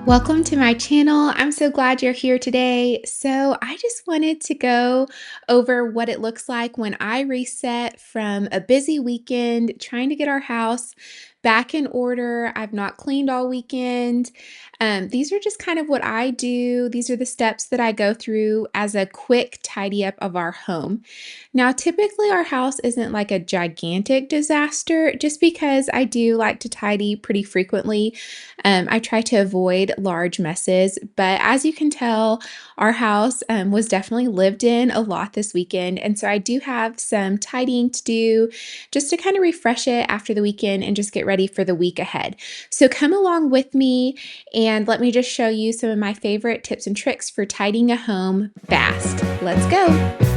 Welcome to my channel. I'm so glad you're here today. So, I just wanted to go over what it looks like when I reset from a busy weekend trying to get our house back in order. I've not cleaned all weekend. These are just kind of what I do. These are the steps that I go through as a quick tidy up of our home. Now, typically, our house isn't like a gigantic disaster just because I do like to tidy pretty frequently. I try to avoid large messes, but as you can tell, our house was definitely lived in a lot this weekend. And so I do have some tidying to do just to kind of refresh it after the weekend and just get ready for the week ahead. So come along with me and let me just show you some of my favorite tips and tricks for tidying a home fast. Let's go.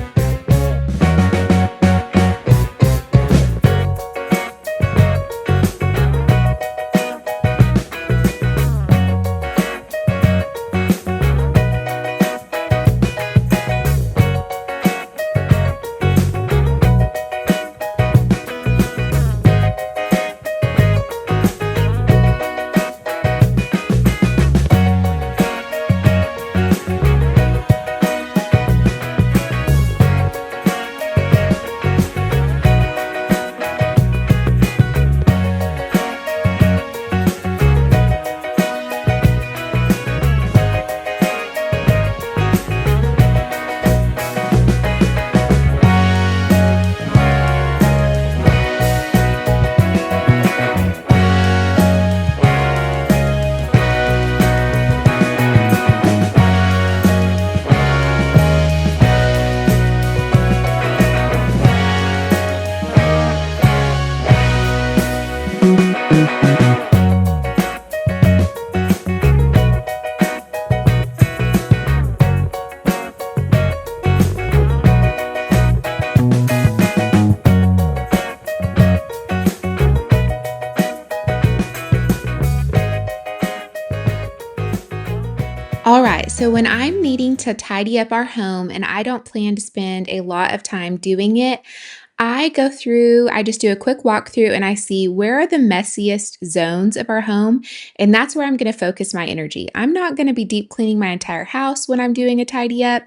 All right, so when I'm needing to tidy up our home and I don't plan to spend a lot of time doing it, I just do a quick walkthrough and I see where are the messiest zones of our home. And that's where I'm going to focus my energy. I'm not going to be deep cleaning my entire house when I'm doing a tidy up.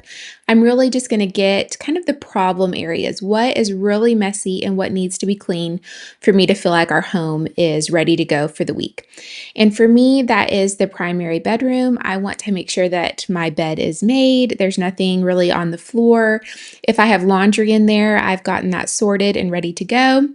I'm really just going to get kind of the problem areas. What is really messy and what needs to be clean for me to feel like our home is ready to go for the week. And for me, that is the primary bedroom. I want to make sure that my bed is made. There's nothing really on the floor. If I have laundry in there, I've gotten that sorted and ready to go.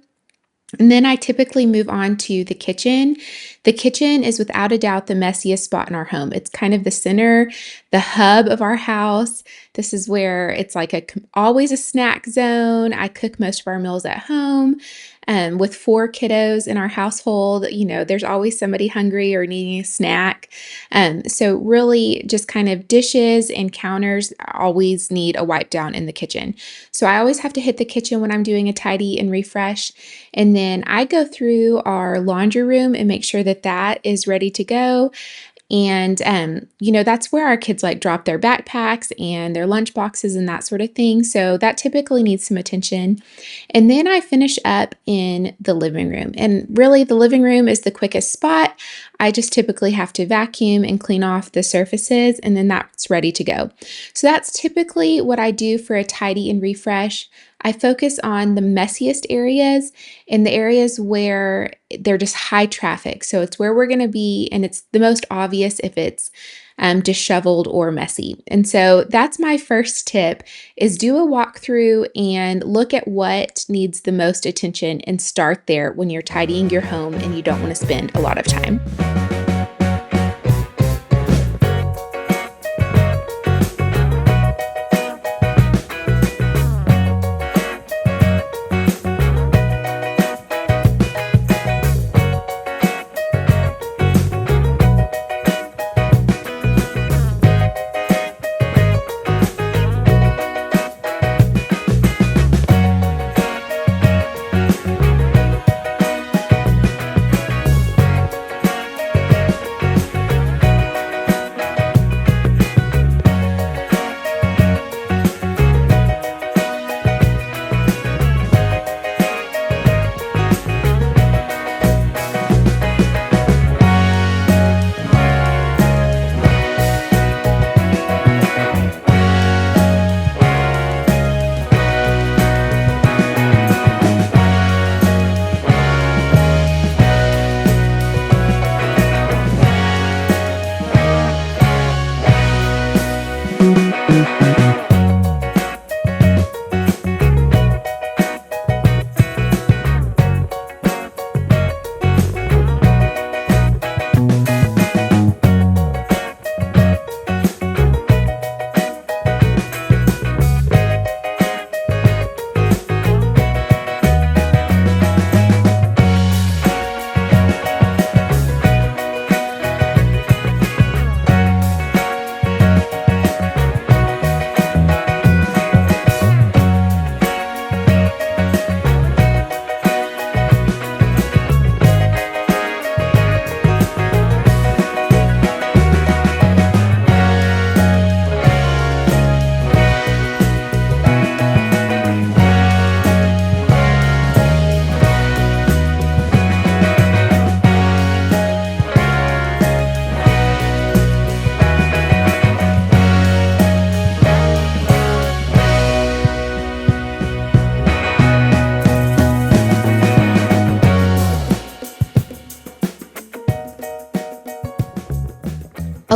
And then I typically move on to the kitchen. The kitchen is without a doubt the messiest spot in our home. It's kind of the center, the hub of our house. This is where it's like always a snack zone. I cook most of our meals at home. With four kiddos in our household, there's always somebody hungry or needing a snack. So really just kind of dishes and counters always need a wipe down in the kitchen. So I always have to hit the kitchen when I'm doing a tidy and refresh. And then I go through our laundry room and make sure that that is ready to go. And, that's where our kids like drop their backpacks and their lunch boxes and that sort of thing. So that typically needs some attention. And then I finish up in the living room. And really, the living room is the quickest spot. I just typically have to vacuum and clean off the surfaces, and then that's ready to go. So that's typically what I do for a tidy and refresh. I focus on the messiest areas and the areas where they're just high traffic. So it's where we're going to be, and it's the most obvious if it's disheveled or messy. And so that's my first tip is do a walkthrough and look at what needs the most attention and start there when you're tidying your home and you don't want to spend a lot of time.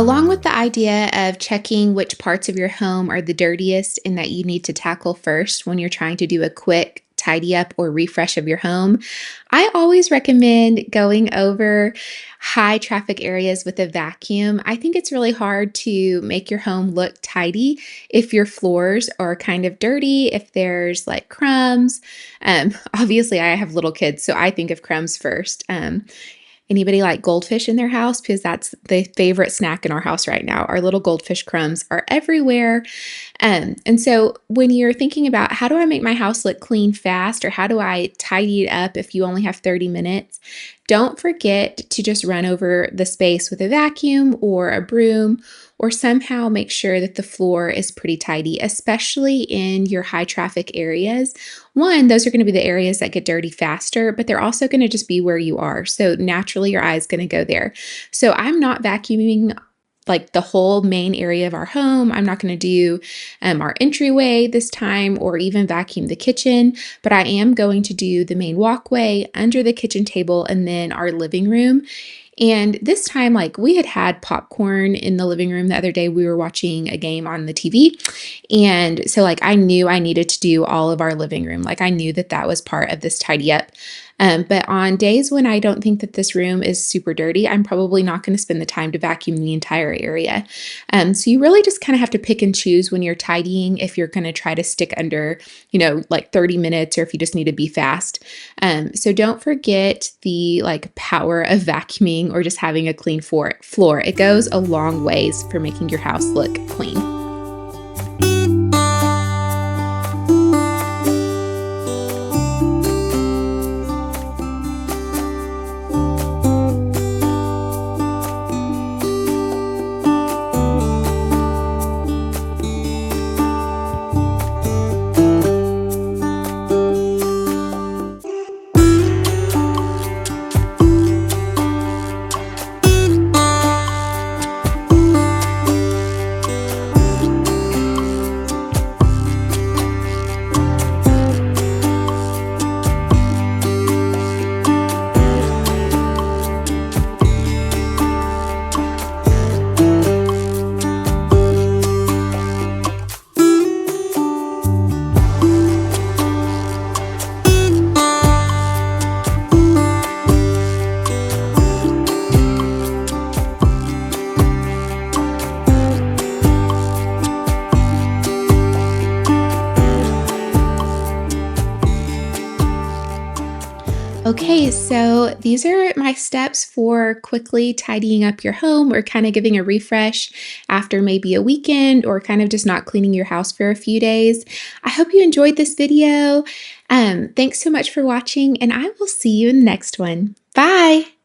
Along with the idea of checking which parts of your home are the dirtiest and that you need to tackle first when you're trying to do a quick tidy up or refresh of your home, I always recommend going over high traffic areas with a vacuum. I think it's really hard to make your home look tidy if your floors are kind of dirty, if there's like crumbs. Obviously, I have little kids, so I think of crumbs first. Anybody like goldfish in their house? Because that's the favorite snack in our house right now. Our little goldfish crumbs are everywhere. And so when you're thinking about how do I make my house look clean fast or how do I tidy it up if you only have 30 minutes, don't forget to just run over the space with a vacuum or a broom or somehow make sure that the floor is pretty tidy, especially in your high traffic areas. One, those are going to be the areas that get dirty faster, but they're also going to just be where you are. So naturally, your eye is going to go there. So I'm not vacuuming like the whole main area of our home. I'm not going to do our entryway this time or even vacuum the kitchen, but I am going to do the main walkway under the kitchen table and then our living room. And this time, like we had popcorn in the living room the other day. We were watching a game on the TV. And so, like, I knew I needed to do all of our living room. Like, I knew that that was part of this tidy up. But on days when I don't think that this room is super dirty, I'm probably not going to spend the time to vacuum the entire area. So you really just kind of have to pick and choose when you're tidying if you're going to try to stick under, like 30 minutes or if you just need to be fast. So don't forget the like power of vacuuming or just having a clean floor. It goes a long ways for making your house look clean. Okay, so these are my steps for quickly tidying up your home or kind of giving a refresh after maybe a weekend or kind of just not cleaning your house for a few days. I hope you enjoyed this video. Thanks so much for watching, and I will see you in the next one. Bye!